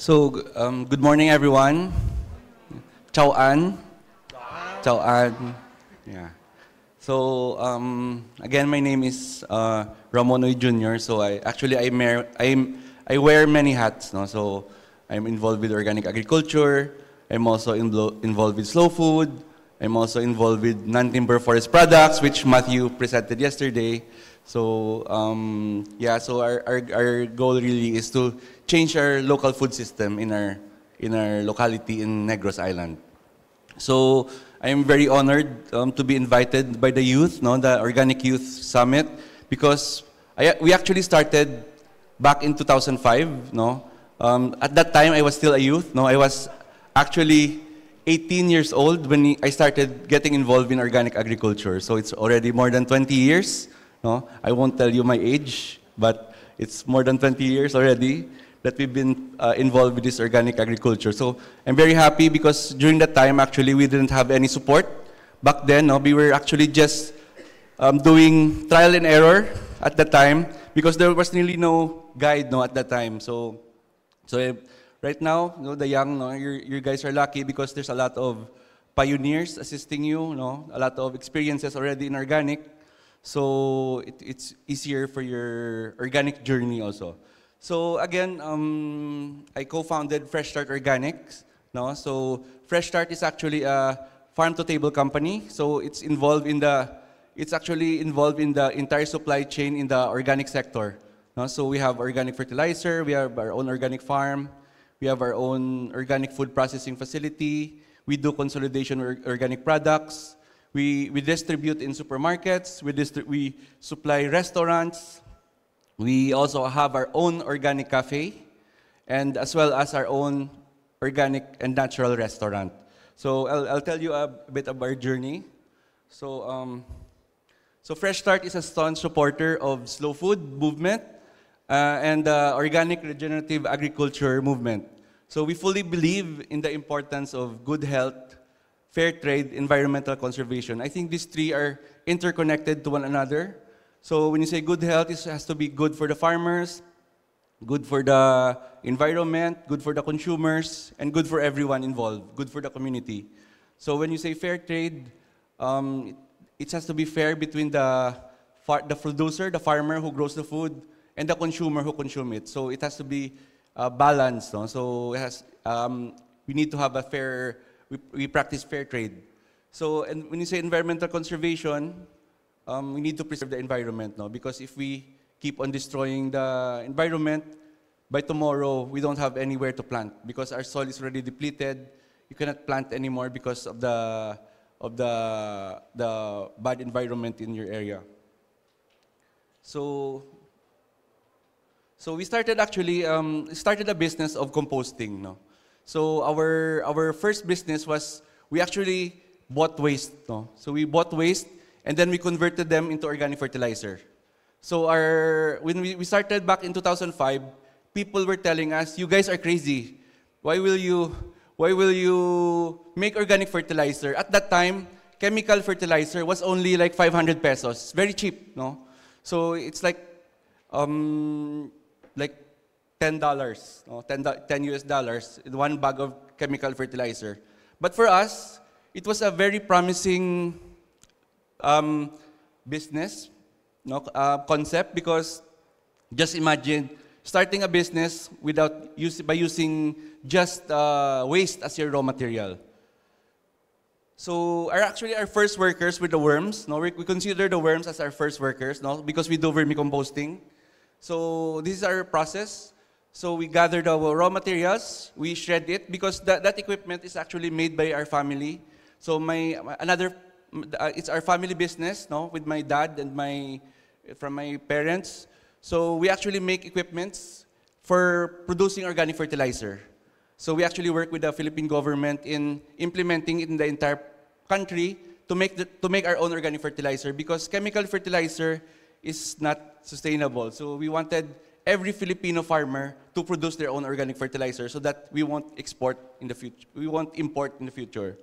Good morning, everyone. Ciao An. Ciao An. Yeah. Again, my name is Ramonoy Jr. So I wear many hats. No? So I'm involved with organic agriculture. I'm also involved with slow food. I'm also involved with non-timber forest products, which Matthew presented yesterday. Our goal really is to change our local food system in our locality in Negros Island. So I am very honored to be invited by the youth, no, the Organic Youth Summit, because we actually started back in 2005. No, at that time I was still a youth. No, I was actually 18 years old when I started getting involved in organic agriculture. So it's already more than 20 years. No, I won't tell you my age, but it's more than 20 years already that we've been involved with this organic agriculture. So I'm very happy because during that time, actually, we didn't have any support. Back then, no, we were actually just doing trial and error at that time because there was really no guide, no, at that time. Right now, you know, the young, no, you guys are lucky because there's a lot of pioneers assisting you, no, a lot of experiences already in organic. So it's easier for your organic journey also. So again, I co-founded Fresh Start Organics. No? So Fresh Start is actually a farm-to-table company. So it's actually involved in the entire supply chain in the organic sector. No? So we have organic fertilizer, we have our own organic farm, we have our own organic food processing facility, we do consolidation of organic products, we distribute in supermarkets, we supply restaurants. We also have our own organic cafe, and as well as our own organic and natural restaurant. So I'll tell you a bit about our journey. So Fresh Start is a staunch supporter of slow food movement and the organic regenerative agriculture movement. So we fully believe in the importance of good health, fair trade, environmental conservation. I think these three are interconnected to one another. So when you say good health, it has to be good for the farmers, good for the environment, good for the consumers, and good for everyone involved, good for the community. So when you say fair trade, it has to be fair between the producer, the farmer who grows the food, and the consumer who consumes it. So it has to be balanced. No? So we need to have a fair, we practice fair trade. So and when you say environmental conservation, we need to preserve the environment, no? Because if we keep on destroying the environment, by tomorrow we don't have anywhere to plant because our soil is already depleted. You cannot plant anymore because of the bad environment in your area. So we started actually started a business of composting, no? So our first business was we actually bought waste, no? So we bought waste and then we converted them into organic fertilizer. So when we started back in 2005, people were telling us, "You guys are crazy. Why will you make organic fertilizer?" At that time, chemical fertilizer was only like 500 pesos, very cheap, no? So it's like $10, no? $10 US dollars in one bag of chemical fertilizer. But for us, it was a very promising business, no, concept, because just imagine starting a business by using just waste as your raw material. So our first workers were the worms. No, we consider the worms as our first workers, no, because we do vermicomposting. So this is our process. So we gather the raw materials, we shred it because that equipment is actually made by our family. So it's our family business, no, with my dad and from my parents. So we actually make equipments for producing organic fertilizer. So we actually work with the Philippine government in implementing it in the entire country to make our own organic fertilizer because chemical fertilizer is not sustainable. So we wanted every Filipino farmer to produce their own organic fertilizer so that we won't export in the future. We won't import in the future.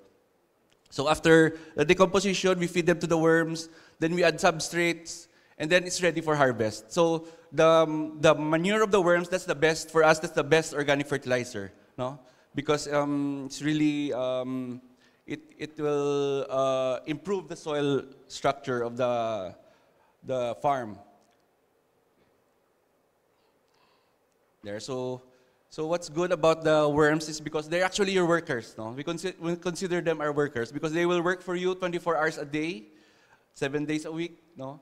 So after the decomposition, we feed them to the worms, then we add substrates, and then it's ready for harvest. So the manure of the worms, that's the best for us. That's the best organic fertilizer, no? Because it's really it will improve the soil structure of the farm. There. So what's good about the worms is because they're actually your workers. No, we consider them our workers because they will work for you 24 hours a day, 7 days a week. No,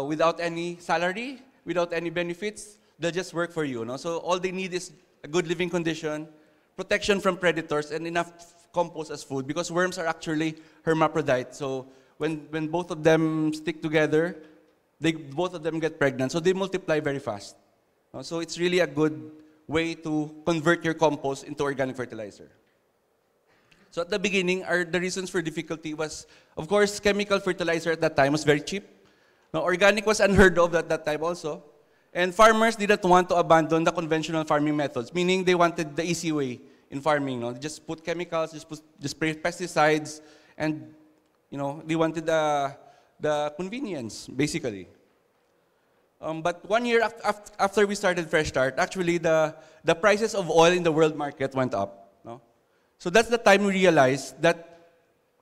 without any salary, without any benefits, they'll just work for you. No, so all they need is a good living condition, protection from predators, and enough compost as food. Because worms are actually hermaphrodite. So when both of them stick together, both of them get pregnant. So they multiply very fast. So it's really a good way to convert your compost into organic fertilizer. So at the beginning, the reasons for difficulty was, of course, chemical fertilizer at that time was very cheap. Now, organic was unheard of at that time also. And farmers didn't want to abandon the conventional farming methods, meaning they wanted the easy way in farming. No? They just put chemicals, just spray pesticides, and they wanted the convenience, basically. But 1 year after we started Fresh Start, actually the prices of oil in the world market went up. No? So that's the time we realized that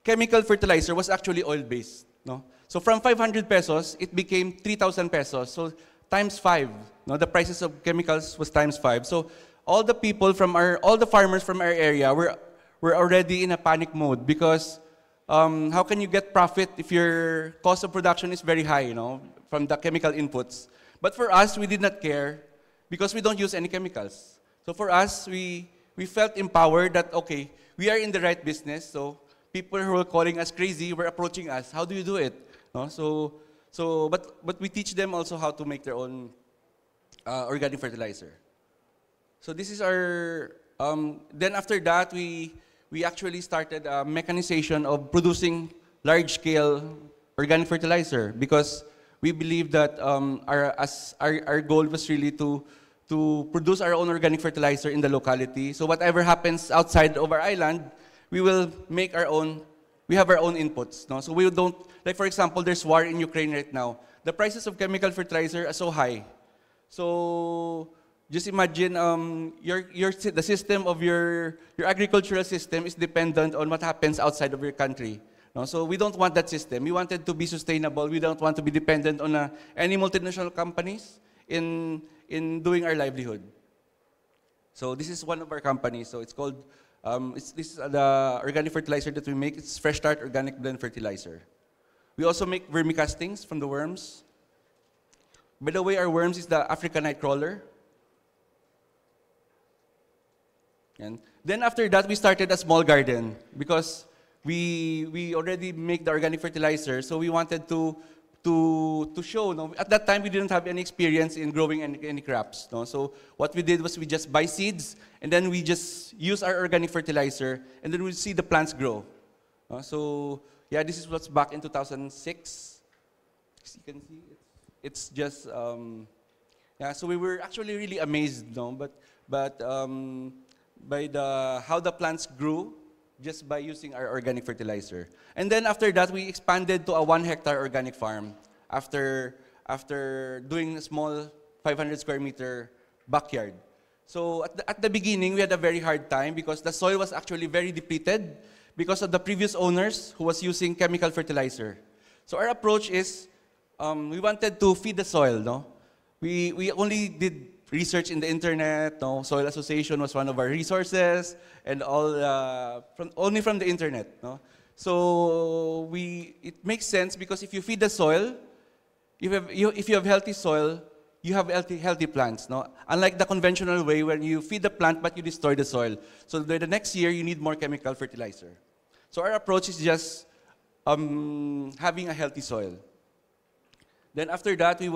chemical fertilizer was actually oil-based. No? So from 500 pesos, it became 3,000 pesos. So times 5. No? The prices of chemicals was times 5. So all the people all the farmers from our area were already in a panic mode because how can you get profit if your cost of production is very high, from the chemical inputs? But for us, we did not care because we don't use any chemicals. So for us, we felt empowered that, okay, we are in the right business. So people who were calling us crazy were approaching us. How do you do it? No? But we teach them also how to make their own organic fertilizer. So this is our, then after that, we actually started mechanization of producing large-scale organic fertilizer because we believe that our goal was really to produce our own organic fertilizer in the locality. So whatever happens outside of our island, we will make our own. We have our own inputs. No? So we don't, like for example, there's war in Ukraine right now. The prices of chemical fertilizer are so high. So just imagine the system of your agricultural system is dependent on what happens outside of your country. No? So we don't want that system. We wanted to be sustainable. We don't want to be dependent on any multinational companies in doing our livelihood. So this is one of our companies. So it's called, this is the organic fertilizer that we make. It's Fresh Start Organic Blend Fertilizer. We also make vermicastings from the worms. By the way, our worms is the African nightcrawler. And then after that, we started a small garden because we already make the organic fertilizer, so we wanted to show. No? At that time, we didn't have any experience in growing any crops. No? So what we did was we just buy seeds, and then we just use our organic fertilizer, and then we see the plants grow. So yeah, this is what's back in 2006. As you can see, it's just yeah. So we were actually really amazed, no? But by how the plants grew just by using our organic fertilizer. And then after that, we expanded to a 1 hectare organic farm after doing a small 500 square meter backyard. So at the beginning, we had a very hard time because the soil was actually very depleted because of the previous owners who was using chemical fertilizer. So our approach is, we wanted to feed the soil, no? We only did research in the internet. No? Soil Association was one of our resources, and all only from the internet. No? So it makes sense because if you feed the soil, if you have healthy soil, you have healthy plants. No? Unlike the conventional way where you feed the plant but you destroy the soil. So the next year you need more chemical fertilizer. So our approach is just having a healthy soil. Then after that, we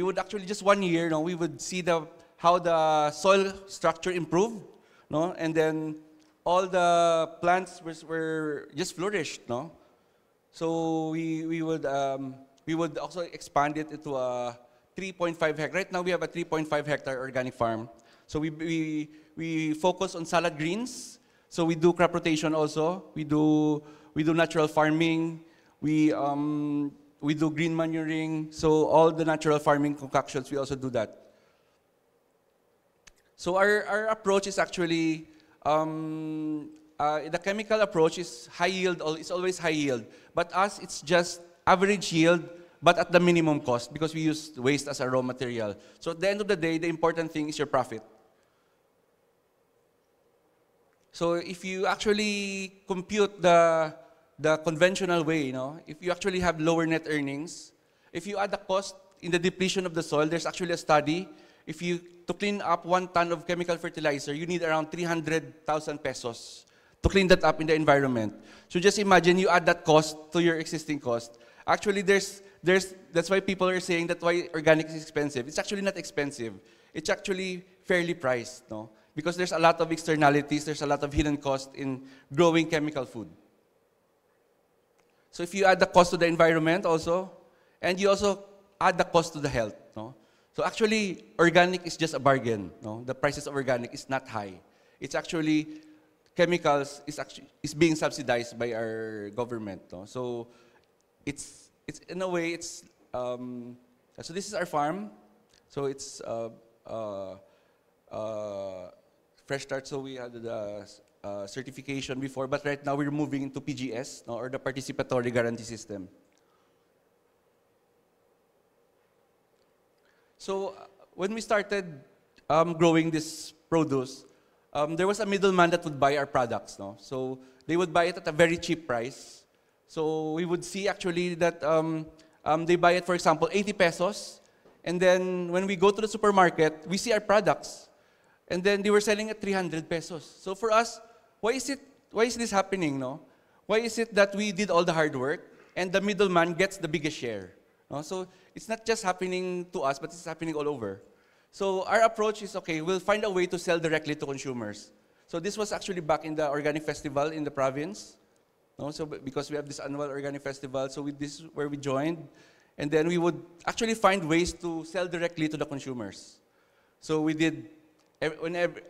would actually just 1 year, no, we would see how the soil structure improved, no, and then all the plants were just flourished, no. So we would also expand it into a 3.5 hectare. Right now we have a 3.5 hectare organic farm. So we focus on salad greens. So we do crop rotation also. We do natural farming. we do green manuring. So all the natural farming concoctions, we also do that. So our approach is actually, the chemical approach is high yield, it's always high yield. But us, it's just average yield, but at the minimum cost because we use waste as a raw material. So at the end of the day, the important thing is your profit. So if you actually compute the conventional way, if you actually have lower net earnings, if you add the cost in the depletion of the soil, there's actually a study. To clean up 1 ton of chemical fertilizer, you need around 300,000 pesos to clean that up in the environment. So just imagine you add that cost to your existing cost. Actually, that's why people are saying that why organic is expensive. It's actually not expensive. It's actually fairly priced, because there's a lot of externalities, there's a lot of hidden cost in growing chemical food. So if you add the cost to the environment also, and you also add the cost to the health, So actually, organic is just a bargain. The prices of organic is not high. It's actually, chemicals is being subsidized by our government. So it's in a way, so this is our farm. So it's Fresh Start, so we had the certification before, but right now we're moving into PGS, or the Participatory Guarantee System. So when we started growing this produce, there was a middleman that would buy our products. So they would buy it at a very cheap price. So we would see actually that they buy it, for example, 80 pesos. And then when we go to the supermarket, we see our products. And then they were selling at 300 pesos. So for us, why is this happening? Why is it that we did all the hard work and the middleman gets the biggest share? So it's not just happening to us, but it's happening all over. So our approach is, okay, we'll find a way to sell directly to consumers. So this was actually back in the Organic Festival in the province. So because we have this annual Organic Festival, so this is where we joined. And then we would actually find ways to sell directly to the consumers. So we did, whenever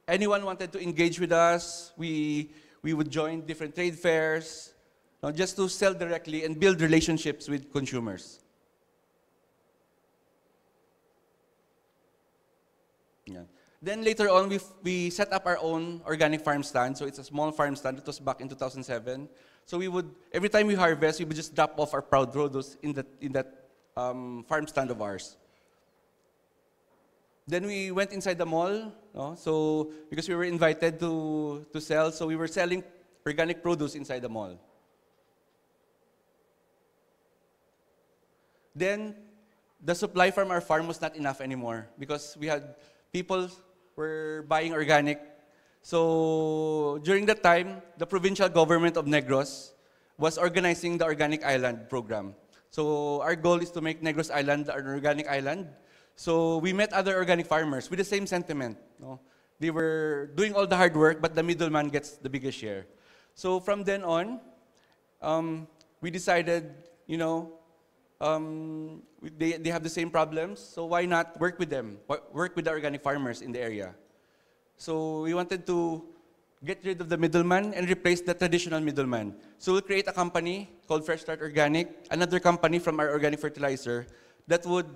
anyone wanted to engage with us, we would join different trade fairs, just to sell directly and build relationships with consumers. Yeah. Then later on, we set up our own organic farm stand. So it's a small farm stand. It was back in 2007. So we would, every time we harvest, we would just drop off our proud produce in that farm stand of ours. Then we went inside the mall. So because we were invited to sell, so we were selling organic produce inside the mall. Then, the supply from our farm was not enough anymore because we had people were buying organic. So, during that time, the provincial government of Negros was organizing the Organic Island program. So, our goal is to make Negros Island an organic island. So, we met other organic farmers with the same sentiment. They were doing all the hard work, but the middleman gets the biggest share. So, from then on, we decided, they have the same problems, so why not work with them? Work with the organic farmers in the area. So we wanted to get rid of the middleman and replace the traditional middleman. So we'll create a company called Fresh Start Organic, another company from our organic fertilizer that would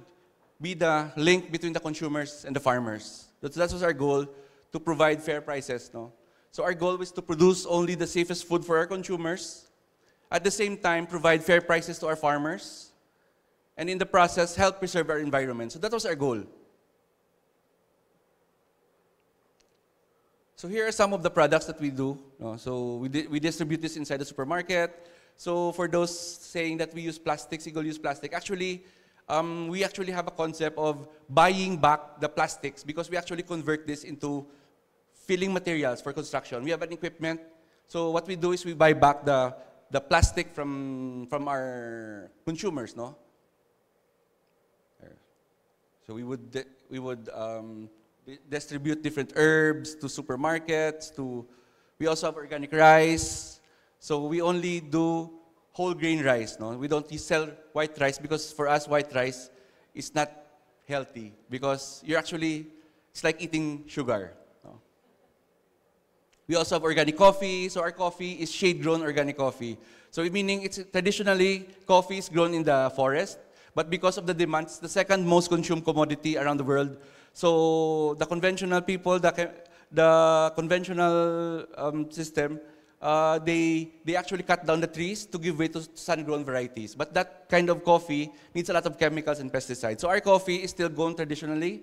be the link between the consumers and the farmers. That was our goal, to provide fair prices. So our goal was to produce only the safest food for our consumers, at the same time provide fair prices to our farmers, and in the process, help preserve our environment. So that was our goal. So here are some of the products that we do. So we distribute this inside the supermarket. So for those saying that we use plastic, single-use plastic, actually, we actually have a concept of buying back the plastics because we actually convert this into filling materials for construction. We have an equipment. So what we do is we buy back the plastic from our consumers, So we would distribute different herbs to supermarkets. We also have organic rice. So we only do whole grain rice. We don't sell white rice because for us white rice is not healthy because it's like eating sugar. We also have organic coffee. So our coffee is shade-grown organic coffee. So meaning it's traditionally coffee is grown in the forest, but because of the demand, it's the second most consumed commodity around the world. So the conventional people, the conventional system, they actually cut down the trees to give way to sun-grown varieties. But that kind of coffee needs a lot of chemicals and pesticides. So our coffee is still grown traditionally.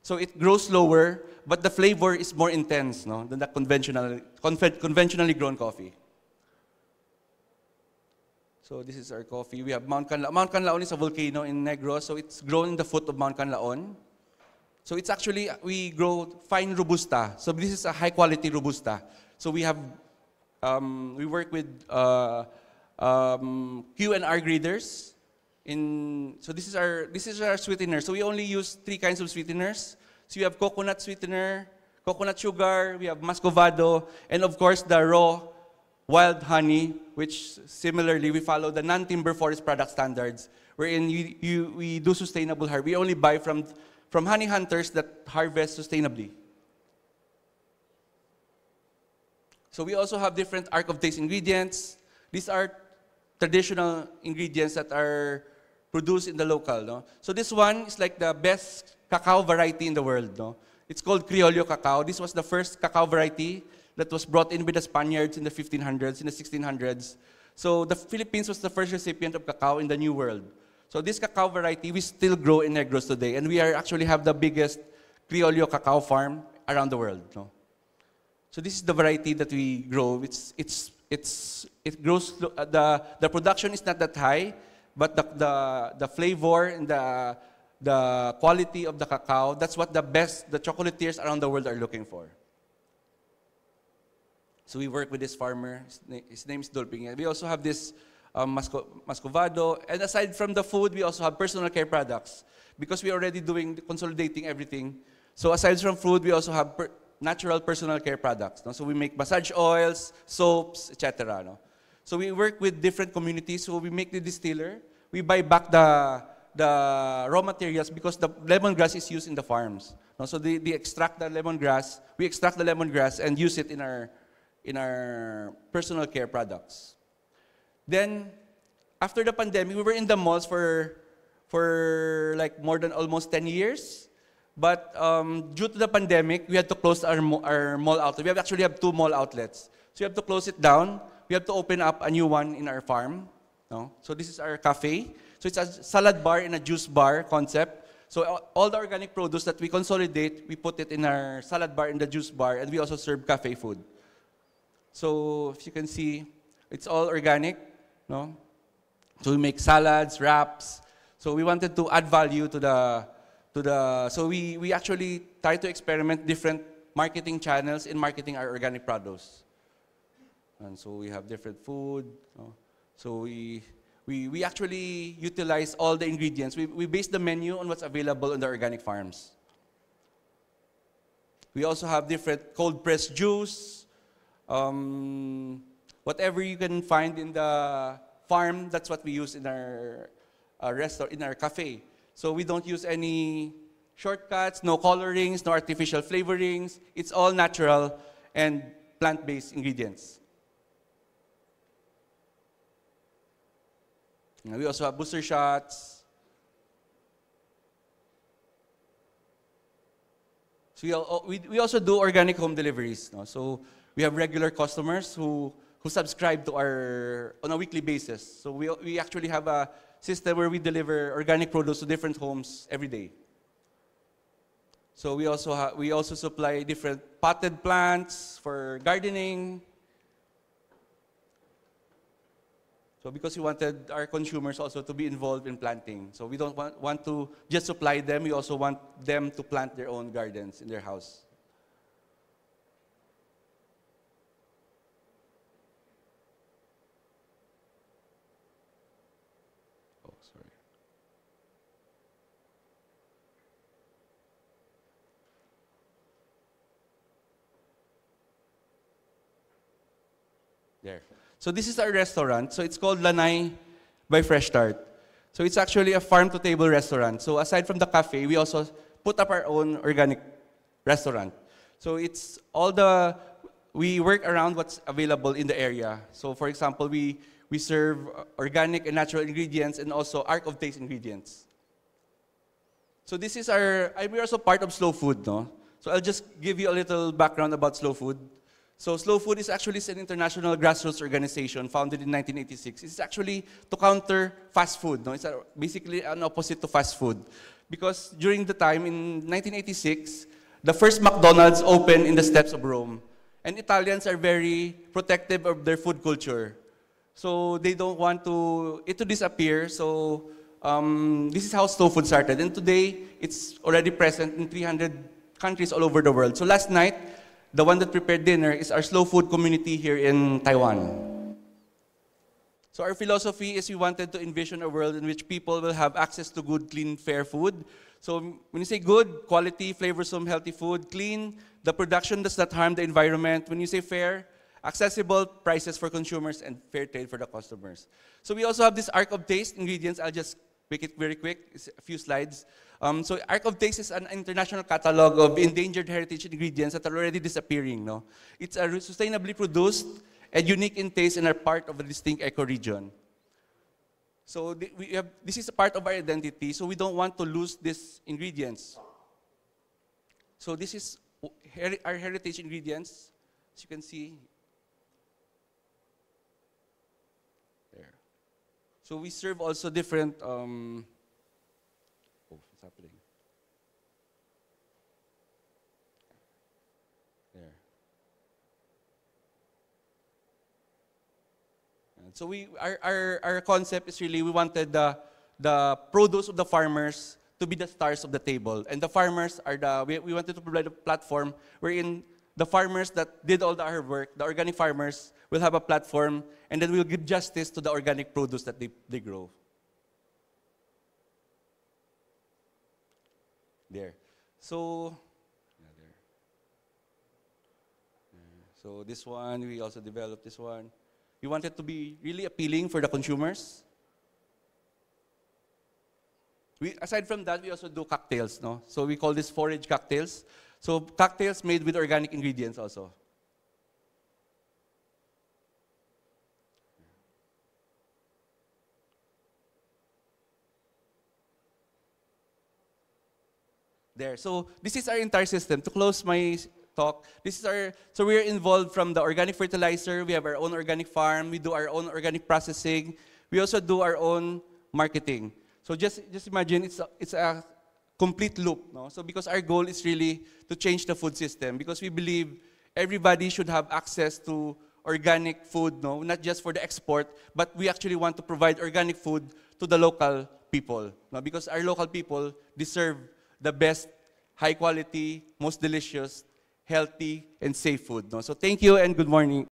So it grows slower, but the flavor is more intense, no, than the conventionally grown coffee. So this is our coffee. We have Mount Canlaon. Mount Canlaon is a volcano in Negros, so it's grown in the foot of Mount Canlaon. So it's actually, we grow fine Robusta. So this is a high quality Robusta. So we have, we work with Q&R graders. So this is our sweetener. So we only use 3 kinds of sweeteners. So you have coconut sweetener, coconut sugar, we have muscovado, and of course the raw wild honey, which similarly we follow the non-timber forest product standards, wherein we do sustainable harvest. We only buy from honey hunters that harvest sustainably. So we also have different Arc of Taste ingredients. These are traditional ingredients that are produced in the local. No? So this one is like the best cacao variety in the world. No? It's called Criollo cacao. This was the first cacao variety that was brought in by the Spaniards in the 1500s, in the 1600s. So the Philippines was the first recipient of cacao in the New World. So this cacao variety, we still grow in Negros today. And we actually have the biggest Criollo cacao farm around the world. No? So this is the variety that we grow. It grows, the production is not that high, but the flavor and the quality of the cacao, that's what the chocolatiers around the world are looking for. So we work with this farmer, his name is Dolping. We also have this muscovado, and aside from the food, we also have personal care products. Because we're already consolidating everything. So aside from food, we also have natural personal care products. No? So we make massage oils, soaps, etc. No? So we work with different communities. So we make the distiller. We buy back the raw materials because the lemongrass is used in the farms. No? So they extract the lemongrass. We extract the lemongrass and use it in our personal care products. Then, after the pandemic, we were in the malls for like more than almost 10 years. But due to the pandemic, we had to close our mall outlet. We actually have 2 mall outlets. So we have to close it down. We have to open up a new one in our farm. No? So this is our cafe. So it's a salad bar and a juice bar concept. So all the organic produce that we consolidate, we put it in our salad bar and the juice bar, and we also serve cafe food. So if you can see, it's all organic. No? So we make salads, wraps. So we wanted to add value so we actually try to experiment different marketing channels in marketing our organic produce. And so we have different food. So we actually utilize all the ingredients. We base the menu on what's available on the organic farms. We also have different cold pressed juice. Whatever you can find in the farm, that's what we use in our restaurant, in our cafe. So we don't use any shortcuts, no colorings, no artificial flavorings. It's all natural and plant-based ingredients. We also have booster shots. So we also do organic home deliveries. No? So we have regular customers who subscribe to on a weekly basis. So we actually have a system where we deliver organic produce to different homes every day. So we also supply different potted plants for gardening. So because we wanted our consumers also to be involved in planting. So we don't want to just supply them, we also want them to plant their own gardens in their house. There. So this is our restaurant. So it's called Lanai by Fresh Start. So it's actually a farm-to-table restaurant. So aside from the cafe, we also put up our own organic restaurant. So it's all we work around what's available in the area. So for example, we serve organic and natural ingredients and also arc of taste ingredients. So this is we're also part of Slow Food, no? So I'll just give you a little background about Slow Food. So Slow Food is actually an international grassroots organization founded in 1986. It's actually to counter fast food, no? It's basically an opposite to fast food. Because during the time, in 1986, the first McDonald's opened in the steps of Rome. And Italians are very protective of their food culture. So they don't want it to disappear. So this is how Slow Food started. And today, it's already present in 300 countries all over the world. So last night, the one that prepared dinner is our Slow Food community here in Taiwan. So our philosophy is we wanted to envision a world in which people will have access to good, clean, fair food. So when you say good, quality, flavorsome, healthy food, clean, the production does not harm the environment. When you say fair, accessible prices for consumers and fair trade for the customers. So we also have this arc of taste ingredients. I'll just make it very quick. It's a few slides. So Arc of Taste is an international catalog of endangered heritage ingredients that are already disappearing. No? It's sustainably produced and unique in taste and are part of a distinct ecoregion. So this is a part of our identity, so we don't want to lose these ingredients. So this is our heritage ingredients, as you can see. There. So we serve also different, what's happening? There. And so our concept is really, we wanted the produce of the farmers to be the stars of the table. And the farmers are we wanted to provide a platform wherein the farmers that did all the hard work, the organic farmers, will have a platform, and then we'll give justice to the organic produce that they grow. There. So, there. So this one, we also developed this one. We want it to be really appealing for the consumers. Aside from that, we also do cocktails, no? So we call this forage cocktails. So cocktails made with organic ingredients also. There. So this is our entire system. To close my talk, so we're involved from the organic fertilizer. We have our own organic farm. We do our own organic processing. We also do our own marketing. So just imagine it's a complete loop, no? So because our goal is really to change the food system, because we believe everybody should have access to organic food, no? Not just for the export, but we actually want to provide organic food to the local people, no? Because our local people deserve the best, high quality, most delicious, healthy, and safe food, no? So thank you and good morning.